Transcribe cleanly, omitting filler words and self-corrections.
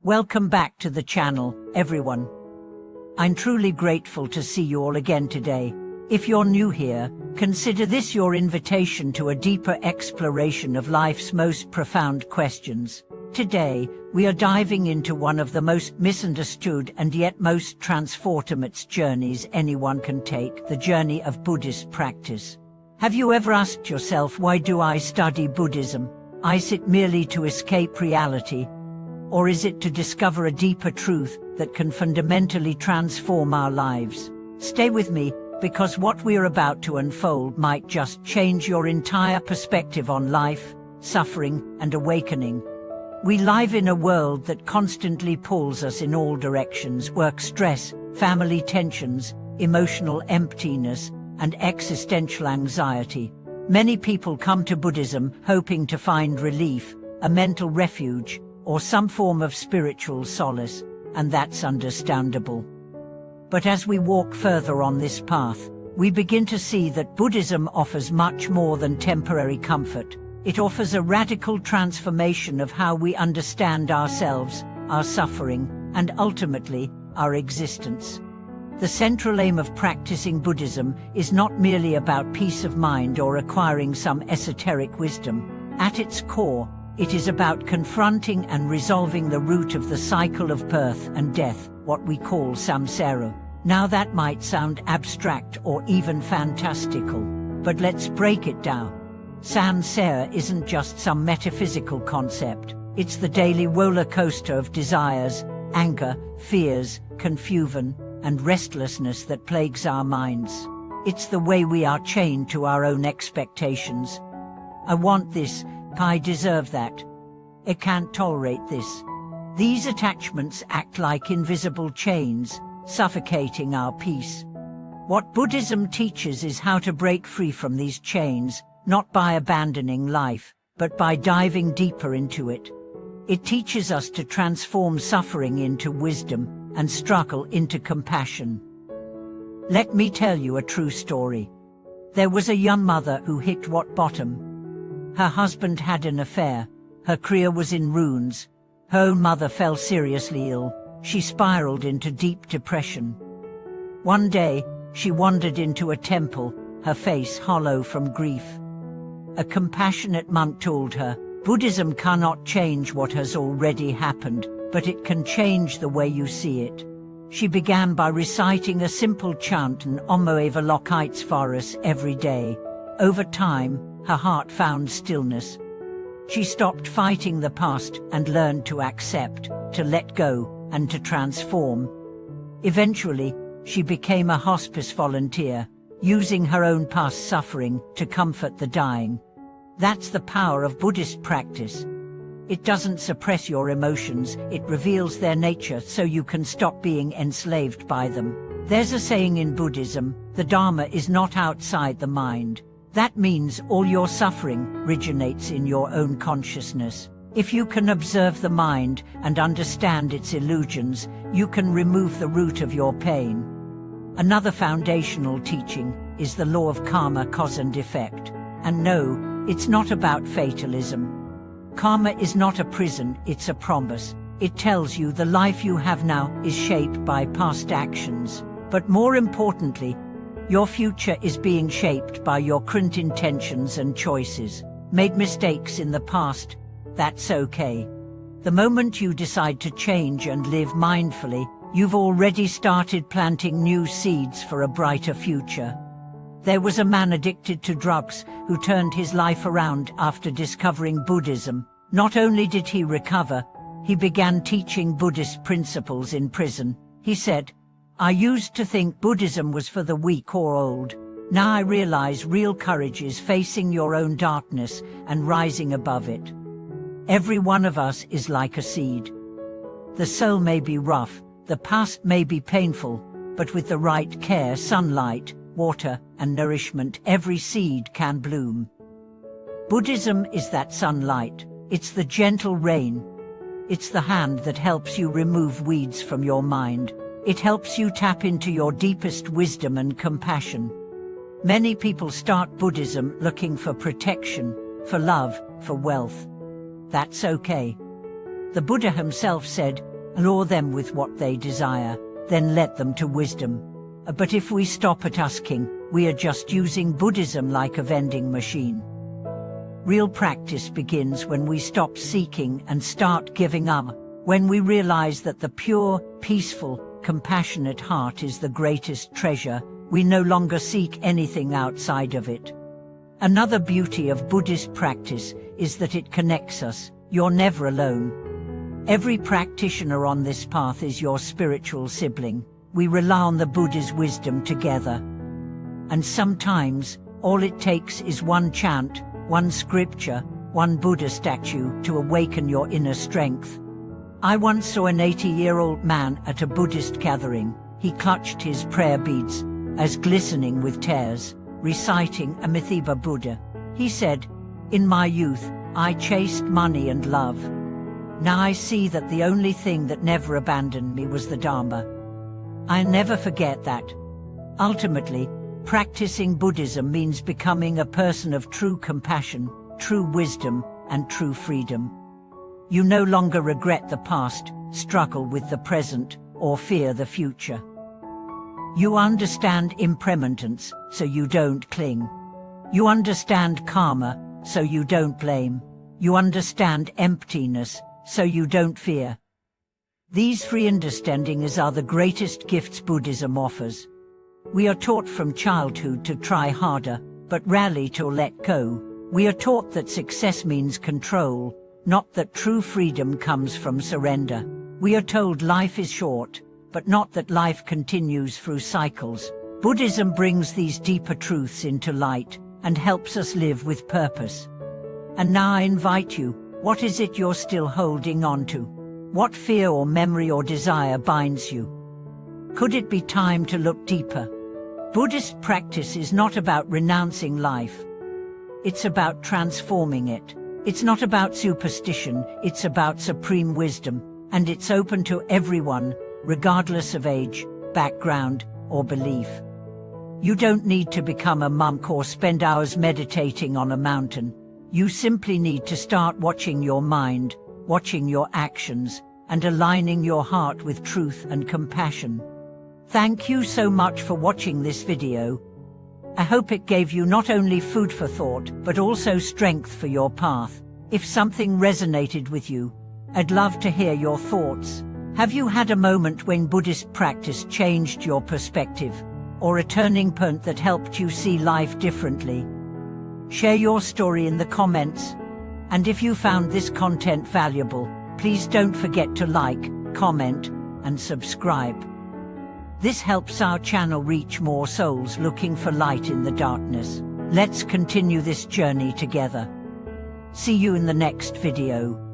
Welcome back to the channel, everyone. I'm truly grateful to see you all again today. If you're new here, consider this your invitation to a deeper exploration of life's most profound questions. Today, we are diving into one of the most misunderstood and yet most transformative journeys anyone can take, the journey of Buddhist practice. Have you ever asked yourself, why do I study Buddhism? Is it merely to escape reality? Or is it to discover a deeper truth that can fundamentally transform our lives? Stay with me, because what we are about to unfold might just change your entire perspective on life, suffering, and awakening. We live in a world that constantly pulls us in all directions: work stress, family tensions, emotional emptiness, and existential anxiety. Many people come to Buddhism hoping to find relief, a mental refuge, or some form of spiritual solace, and that's understandable. But as we walk further on this path, we begin to see that Buddhism offers much more than temporary comfort. It offers a radical transformation of how we understand ourselves, our suffering, and ultimately, our existence. The central aim of practicing Buddhism is not merely about peace of mind or acquiring some esoteric wisdom. At its core, it is about confronting and resolving the root of the cycle of birth and death, what we call samsara. Now that might sound abstract or even fantastical, but let's break it down. Samsara isn't just some metaphysical concept. It's the daily roller coaster of desires, anger, fears, confusion, and restlessness that plagues our minds. It's the way we are chained to our own expectations. I want this, I deserve that. I can't tolerate this. These attachments act like invisible chains, suffocating our peace. What Buddhism teaches is how to break free from these chains, not by abandoning life, but by diving deeper into it. It teaches us to transform suffering into wisdom and struggle into compassion. Let me tell you a true story. There was a young mother who hit rock bottom. Her husband had an affair, her career was in ruins, her own mother fell seriously ill, she spiraled into deep depression. One day, she wandered into a temple, her face hollow from grief. A compassionate monk told her, Buddhism cannot change what has already happened, but it can change the way you see it. She began by reciting a simple chant, an Om Eva Lokitsvaras, every day. Over time, her heart found stillness. She stopped fighting the past and learned to accept, to let go, and to transform. Eventually, she became a hospice volunteer, using her own past suffering to comfort the dying. That's the power of Buddhist practice. It doesn't suppress your emotions, it reveals their nature so you can stop being enslaved by them. There's a saying in Buddhism, the Dharma is not outside the mind. That means all your suffering originates in your own consciousness. If you can observe the mind and understand its illusions, you can remove the root of your pain. Another foundational teaching is the law of karma, cause and effect. And no, it's not about fatalism. Karma is not a prison, it's a promise. It tells you the life you have now is shaped by past actions. But more importantly, your future is being shaped by your current intentions and choices. Made mistakes in the past, that's okay. The moment you decide to change and live mindfully, you've already started planting new seeds for a brighter future. There was a man addicted to drugs who turned his life around after discovering Buddhism. Not only did he recover, he began teaching Buddhist principles in prison. He said, I used to think Buddhism was for the weak or old. Now I realize real courage is facing your own darkness and rising above it. Every one of us is like a seed. The soul may be rough, the past may be painful, but with the right care, sunlight, water, and nourishment, every seed can bloom. Buddhism is that sunlight. It's the gentle rain. It's the hand that helps you remove weeds from your mind. It helps you tap into your deepest wisdom and compassion. Many people start Buddhism looking for protection, for love, for wealth. That's okay. The Buddha himself said, lure them with what they desire, then let them to wisdom. But if we stop at asking, we are just using Buddhism like a vending machine. Real practice begins when we stop seeking and start giving up, when we realize that the pure, peaceful, compassionate heart is the greatest treasure. We no longer seek anything outside of it. Another beauty of Buddhist practice is that it connects us. You're never alone. Every practitioner on this path is your spiritual sibling. We rely on the Buddha's wisdom together. And sometimes, all it takes is one chant, one scripture, one Buddha statue to awaken your inner strength. I once saw an 80-year-old man at a Buddhist gathering. He clutched his prayer beads, as glistening with tears, reciting Amitabha Buddha. He said, "In my youth, I chased money and love. Now I see that the only thing that never abandoned me was the Dharma." I'll never forget that. Ultimately, practicing Buddhism means becoming a person of true compassion, true wisdom, and true freedom. You no longer regret the past, struggle with the present, or fear the future. You understand impermanence, so you don't cling. You understand karma, so you don't blame. You understand emptiness, so you don't fear. These three understandings are the greatest gifts Buddhism offers. We are taught from childhood to try harder, but rarely to let go. We are taught that success means control, not that true freedom comes from surrender. We are told life is short, but not that life continues through cycles. Buddhism brings these deeper truths into light and helps us live with purpose. And now I invite you, what is it you're still holding on to? What fear or memory or desire binds you? Could it be time to look deeper? Buddhist practice is not about renouncing life. It's about transforming it. It's not about superstition, it's about supreme wisdom, and it's open to everyone, regardless of age, background, or belief. You don't need to become a monk or spend hours meditating on a mountain. You simply need to start watching your mind, watching your actions, and aligning your heart with truth and compassion. Thank you so much for watching this video. I hope it gave you not only food for thought, but also strength for your path. If something resonated with you, I'd love to hear your thoughts. Have you had a moment when Buddhist practice changed your perspective, or a turning point that helped you see life differently? Share your story in the comments. And if you found this content valuable, please don't forget to like, comment, and subscribe. This helps our channel reach more souls looking for light in the darkness. Let's continue this journey together. See you in the next video.